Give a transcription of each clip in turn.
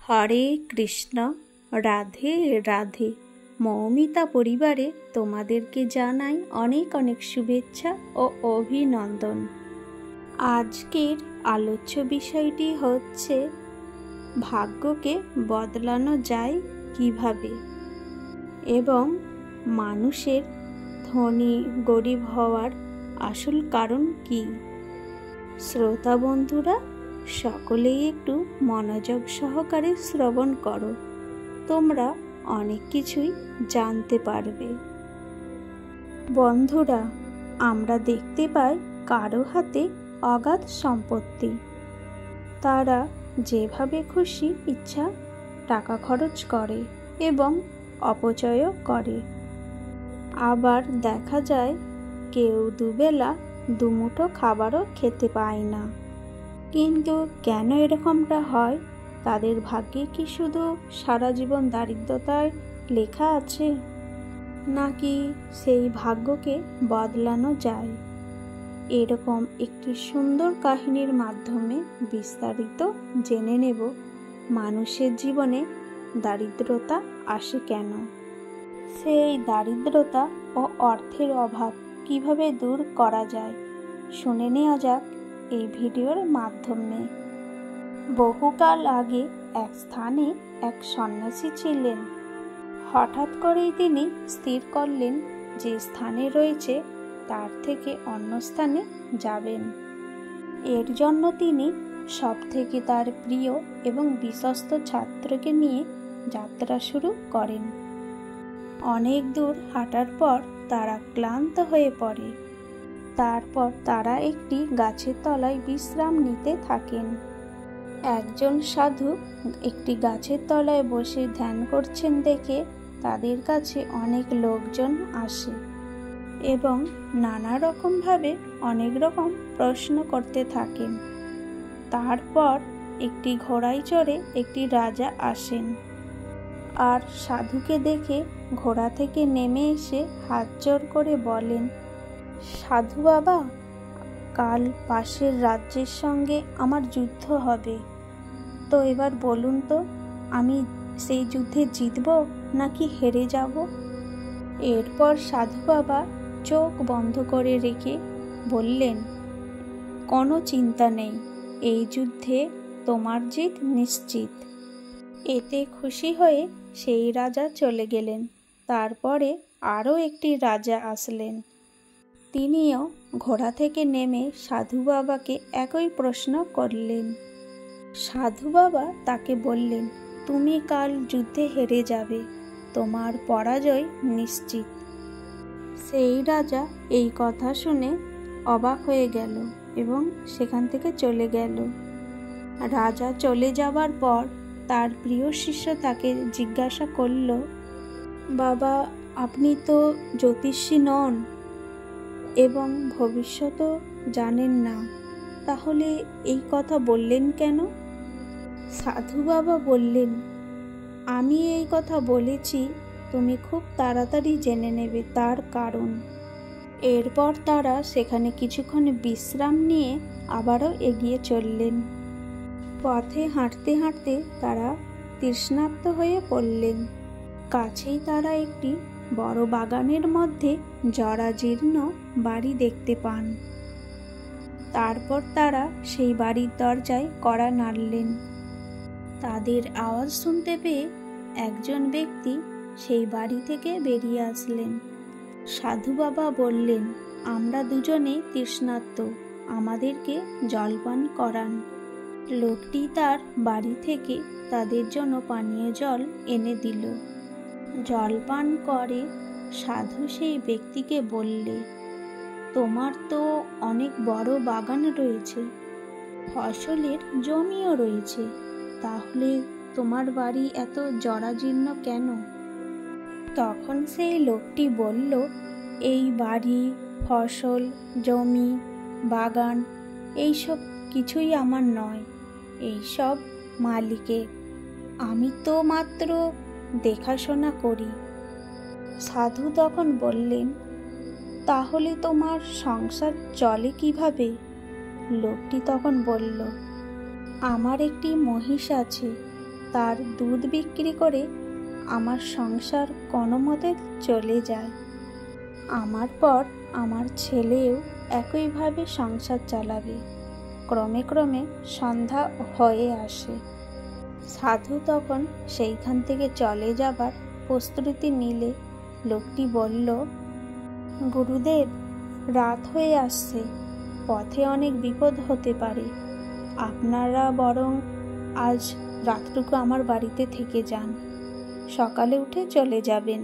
হরে কৃষ্ণ, রাধে রাধে। মৌমিতা পরিবারে তোমাদেরকে জানাই অনেক অনেক শুভেচ্ছা ও অভিনন্দন। আজকের আলোচ্য বিষয়টি হচ্ছে ভাগ্যকে বদলানো যায় কিভাবে এবং মানুষের ধনী গরিব হওয়ার আসল কারণ কি। শ্রোতা বন্ধুরা, সকলেই একটু মনোযোগ সহকারে শ্রবণ করো, তোমরা অনেক কিছুই জানতে পারবে। বন্ধুরা, আমরা দেখতে পাই কারো হাতে অগাধ সম্পত্তি, তারা যেভাবে খুশি ইচ্ছা টাকা খরচ করে এবং অপচয়ও করে। আবার দেখা যায় কেউ দুবেলা দুমুঠো খাবারও খেতে পায় না। কিন্তু কেন এরকমটা হয়? তাদের ভাগ্যে কি শুধু সারা জীবন দারিদ্রতায় লেখা আছে, নাকি সেই ভাগ্যকে বদলানো যায়? এরকম একটি সুন্দর কাহিনীর মাধ্যমে বিস্তারিত জেনে নেব মানুষের জীবনে দারিদ্রতা আসে কেন, সেই দারিদ্রতা ও অর্থের অভাব কিভাবে দূর করা যায়। শুনে নেওয়া যাক এই ভিডিওর মাধ্যমে। বহুকাল আগে এক স্থানে এক সন্ন্যাসী ছিলেন। হঠাৎ করেই তিনি স্থির করলেন যে স্থানে রয়েছে তার থেকে অন্য স্থানে যাবেন। এর জন্য তিনি সবথেকে তার প্রিয় এবং বিশ্বস্ত ছাত্রকে নিয়ে যাত্রা শুরু করেন। অনেক দূর হাঁটার পর তারা ক্লান্ত হয়ে পড়ে। তারপর তারা একটি গাছের তলায় বিশ্রাম নিতে থাকেন। একজন সাধু একটি গাছের তলায় বসে ধ্যান করছেন দেখে তাদের কাছে অনেক লোকজন আসে এবং নানা রকমভাবে অনেক রকম প্রশ্ন করতে থাকেন। তারপর একটি ঘোড়ায় চড়ে একটি রাজা আসেন আর সাধুকে দেখে ঘোড়া থেকে নেমে এসে হাত জোড় করে বলেন, সাধু বাবা, কাল পাশের রাজ্যের সঙ্গে আমার যুদ্ধ হবে, তো এবার বলুন তো আমি সেই যুদ্ধে জিতব নাকি হেরে যাব? এরপর সাধু বাবা চোখ বন্ধ করে রেখে বললেন, কোনো চিন্তা নেই, এই যুদ্ধে তোমার জিত নিশ্চিত। এতে খুশি হয়ে সেই রাজা চলে গেলেন। তারপরে আরও একটি রাজা আসলেন। তিনিও ঘোড়া থেকে নেমে সাধু বাবাকে একই প্রশ্ন করলেন। সাধু বাবা তাকে বললেন, তুমি কাল যুদ্ধে হেরে যাবে, তোমার পরাজয় নিশ্চিত। সেই রাজা এই কথা শুনে অবাক হয়ে গেল এবং সেখান থেকে চলে গেল। রাজা চলে যাবার পর তার প্রিয় শিষ্য তাকে জিজ্ঞাসা করল, বাবা, আপনি তো জ্যোতিষী নন এবং ভবিষ্যৎও জানেন না, তাহলে এই কথা বললেন কেন? সাধু বাবা বললেন, আমি এই কথা বলেছি তুমি খুব তাড়াতাড়ি জেনে নেবে তার কারণ। এরপর তারা সেখানে কিছুক্ষণ বিশ্রাম নিয়ে আবারও এগিয়ে চললেন। পথে হাঁটতে হাঁটতে তারা তৃষ্ণার্ত হয়ে পড়লেন। কাছেই তারা একটি বড় বাগানের মধ্যে জরাজীর্ণ বাড়ি দেখতে পান। তারপর তারা সেই বাড়ির দরজায় কড়া নাড়লেন। তাদের আওয়াজ শুনতে পেয়ে একজন ব্যক্তি সেই বাড়ি থেকে বেরিয়ে আসলেন। সাধু বাবা বললেন, আমরা দুজনে তৃষ্ণার্ত, আমাদেরকে জলপান করান। লোকটি তার বাড়ি থেকে তাদের জন্য পানীয় জল এনে দিল। জলপান করে সাধু সেই ব্যক্তিকে বললে, তোমার তো অনেক বড় বাগান রয়েছে, ফসলের জমিও রয়েছে, তাহলে তোমার বাড়ি এত জরাজীর্ণ কেন? তখন সেই লোকটি বলল, এই বাড়ি, ফসল, জমি, বাগান এইসব কিছুই আমার নয়, এইসব মালিকের, আমি তো মাত্র দেখাশোনা করি। সাধু তখন বললেন, তাহলে তোমার সংসার চলে কিভাবে? লোকটি তখন বলল, আমার একটি মহিষ আছে, তার দুধ বিক্রি করে আমার সংসার কোনোমতে চলে যায়। আমার পর আমার ছেলেও একইভাবে সংসার চালাবে। ক্রমে ক্রমে সন্ধ্যা হয়ে আসে। সাধু তখন সেইখান থেকে চলে যাবার প্রস্তুতি নিলে লোকটি বলল, গুরুদেব, রাত হয়ে আসছে, পথে অনেক বিপদ হতে পারে। আপনারা বরং আজ রাতটুকু আমার বাড়িতে থেকে যান, সকালে উঠে চলে যাবেন।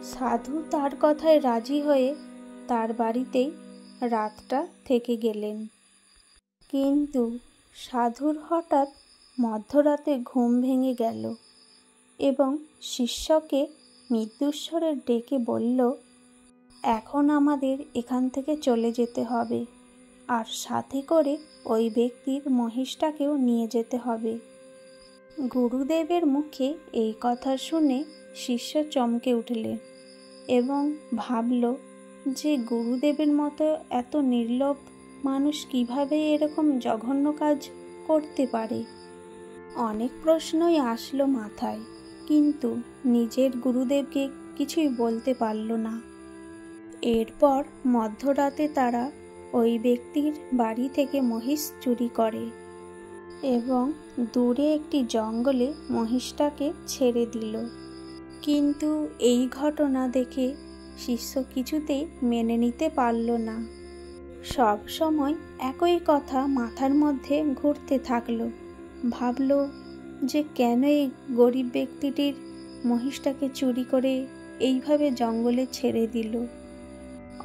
সাধু তার কথায় রাজি হয়ে তার বাড়িতেই রাতটা থেকে গেলেন। কিন্তু সাধুর হঠাৎ মধ্যরাতে ঘুম ভেঙে গেল এবং শিষ্যকে মৃত্যুস্বরে ডেকে বলল, এখন আমাদের এখান থেকে চলে যেতে হবে, আর সাথে করে ওই ব্যক্তির মহিষটাকেও নিয়ে যেতে হবে। গুরুদেবের মুখে এই কথা শুনে শিষ্য চমকে উঠলেন এবং ভাবল যে গুরুদেবের মতো এত নির্লোভ মানুষ কিভাবে এরকম জঘন্য কাজ করতে পারে। অনেক প্রশ্নই আসলো মাথায়, কিন্তু নিজের গুরুদেবকে কিছুই বলতে পারল না। এরপর মধ্যরাতে তারা ওই ব্যক্তির বাড়ি থেকে মহিষ চুরি করে এবং দূরে একটি জঙ্গলে মহিষটাকে ছেড়ে দিল। কিন্তু এই ঘটনা দেখে শিষ্য কিছুতেই মেনে নিতে পারল না। সব সময় একই কথা মাথার মধ্যে ঘুরতে থাকলো। ভাবল যে কেন এই গরিব ব্যক্তিটির মহিষটাকে চুরি করে এইভাবে জঙ্গলে ছেড়ে দিল,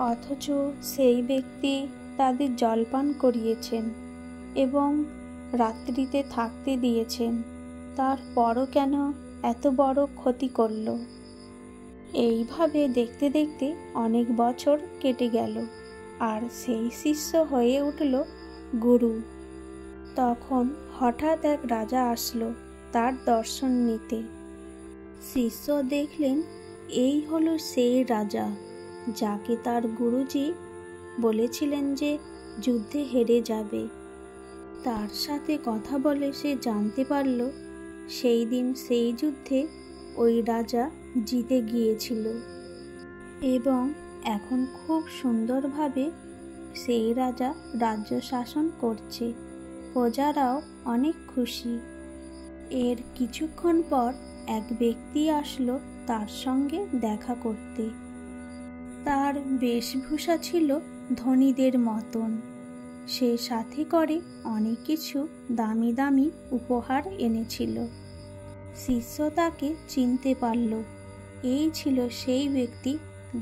অথচ সেই ব্যক্তি তাদের জলপান করিয়েছেন এবং রাত্রিতে থাকতে দিয়েছেন, তারপরও কেন এত বড় ক্ষতি করল। এইভাবে দেখতে দেখতে অনেক বছর কেটে গেল, আর সেই শিষ্য হয়ে উঠল গুরু। তখন হঠাৎ এক রাজা আসলো তার দর্শন নিতে। শিষ্য দেখলেন এই হলো সেই রাজা যাকে তার গুরুজি বলেছিলেন যে যুদ্ধে হেরে যাবে। তার সাথে কথা বলে সে জানতে পারল সেই দিন সেই যুদ্ধে ওই রাজা জিতে গিয়েছিল এবং এখন খুব সুন্দরভাবে সেই রাজা রাজ্য শাসন করছে। প্রজারাও অনেক খুশি। এর কিছুক্ষণ পর এক ব্যক্তি আসলো তার সঙ্গে দেখা করতে। তার বেশভূষা ছিল ধনীদের মতন। সে সাথে করে অনেক কিছু দামি দামি উপহার এনেছিল। শিষ্য তাকে চিনতে পারল। এই ছিল সেই ব্যক্তি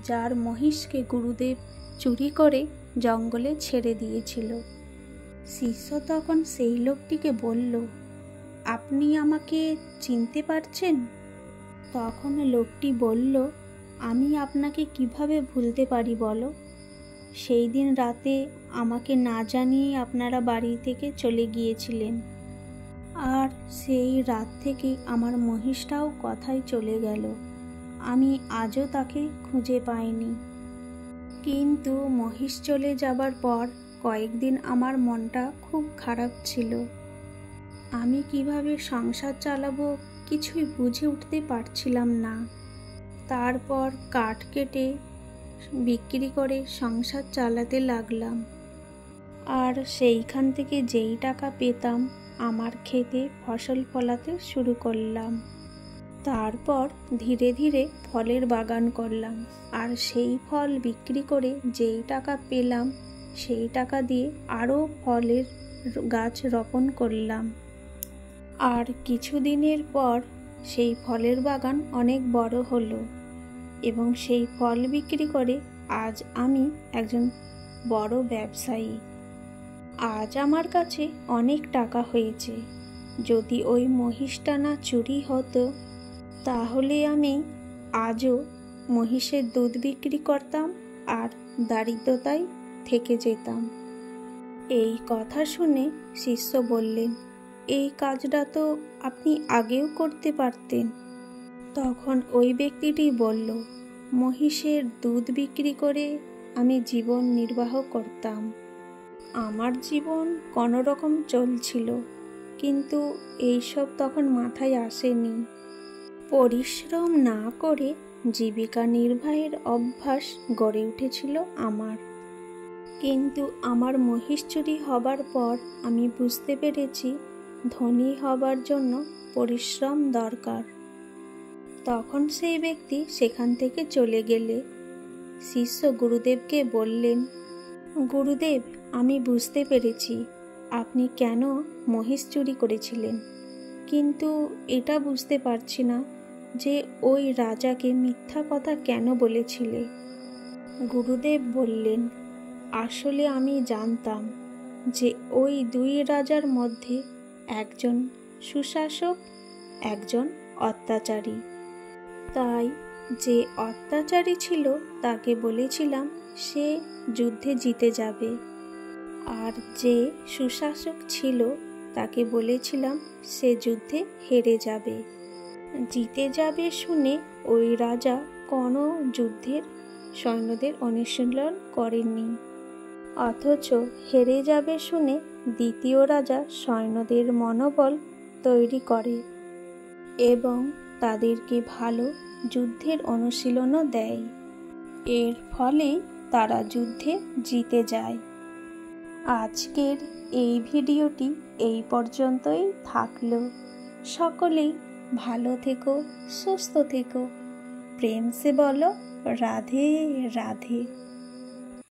যার মহিষকে গুরুদেব চুরি করে জঙ্গলে ছেড়ে দিয়েছিল। শিষ্য তখন সেই লোকটিকে বলল, আপনি আমাকে চিনতে পারছেন? তখন লোকটি বলল, আমি আপনাকে কিভাবে ভুলতে পারি বলো? সেই দিন রাতে আমাকে না জানিয়ে আপনারা বাড়ি থেকে চলে গিয়েছিলেন, আর সেই রাত থেকে আমার মহিষটাও কথায় চলে গেল। আমি আজও তাকে খুঁজে পাইনি। কিন্তু মহিষ চলে যাবার পর কয়েকদিন আমার মনটা খুব খারাপ ছিল। আমি কিভাবে সংসার চালাবো কিছুই বুঝে উঠতে পারছিলাম না। তারপর কাঠ কেটে বিক্রি করে সংসার চালাতে লাগলাম, আর সেইখান থেকে যেই টাকা পেতাম আমার খেতে ফসল ফলাতে শুরু করলাম। তারপর ধীরে ধীরে ফলের বাগান করলাম, আর সেই ফল বিক্রি করে যেই টাকা পেলাম সেই টাকা দিয়ে আরও ফলের গাছ রোপণ করলাম। আর কিছুদিনের পর সেই ফলের বাগান অনেক বড় হলো এবং সেই ফল বিক্রি করে আজ আমি একজন বড় ব্যবসায়ী। আজ আমার কাছে অনেক টাকা হয়েছে। যদি ওই মহিষটা না চুরি হতো তাহলে আমি আজও মহিষের দুধ বিক্রি করতাম আর দারিদ্রতায় থেকে যেতাম। এই কথা শুনে শিষ্য বললেন, এই কাজটা তো আপনি আগেও করতে পারতেন। তখন ওই ব্যক্তিটি বলল, মহিষের দুধ বিক্রি করে আমি জীবন নির্বাহ করতাম। আমার জীবন কোনোরকম চলছিল, কিন্তু এইসব তখন মাথায় আসেনি। পরিশ্রম না করে জীবিকা নির্বাহের অভ্যাস গড়ে উঠেছিল আমার। কিন্তু আমার মহিষ চুরি হবার পর আমি বুঝতে পেরেছি ধনী হবার জন্য পরিশ্রম দরকার। তখন সেই ব্যক্তি সেখান থেকে চলে গেলে শিষ্য গুরুদেবকে বললেন, গুরুদেব, আমি বুঝতে পেরেছি আপনি কেন মহিষ চুরি করেছিলেন, কিন্তু এটা বুঝতে পারছি না যে ওই রাজাকে মিথ্যা কথা কেন বলেছিলে। গুরুদেব বললেন, আসলে আমি জানতাম যে ওই দুই রাজার মধ্যে একজন সুশাসক, একজন অত্যাচারী। তাই যে অত্যাচারী ছিল তাকে বলেছিলাম সে যুদ্ধে জিতে যাবে, আর যে সুশাসক ছিল তাকে বলেছিলাম সে যুদ্ধে হেরে যাবে। জিতে যাবে শুনে ওই রাজা কোনো যুদ্ধের সৈন্যদের অনুশীলন করেননি, অথচ হেরে যাবে শুনে দ্বিতীয় রাজা সৈন্যদের মনোবল তৈরি করে এবং তাদেরকে ভালো যুদ্ধের অনুশীলনও দেয়। এর ফলে তারা যুদ্ধে জিতে যায়। আজকের এই ভিডিওটি এই পর্যন্তই থাকলো। সকলেই ভালো থেকো, সুস্থ থেকো। প্রেম সে বলো রাধে রাধে।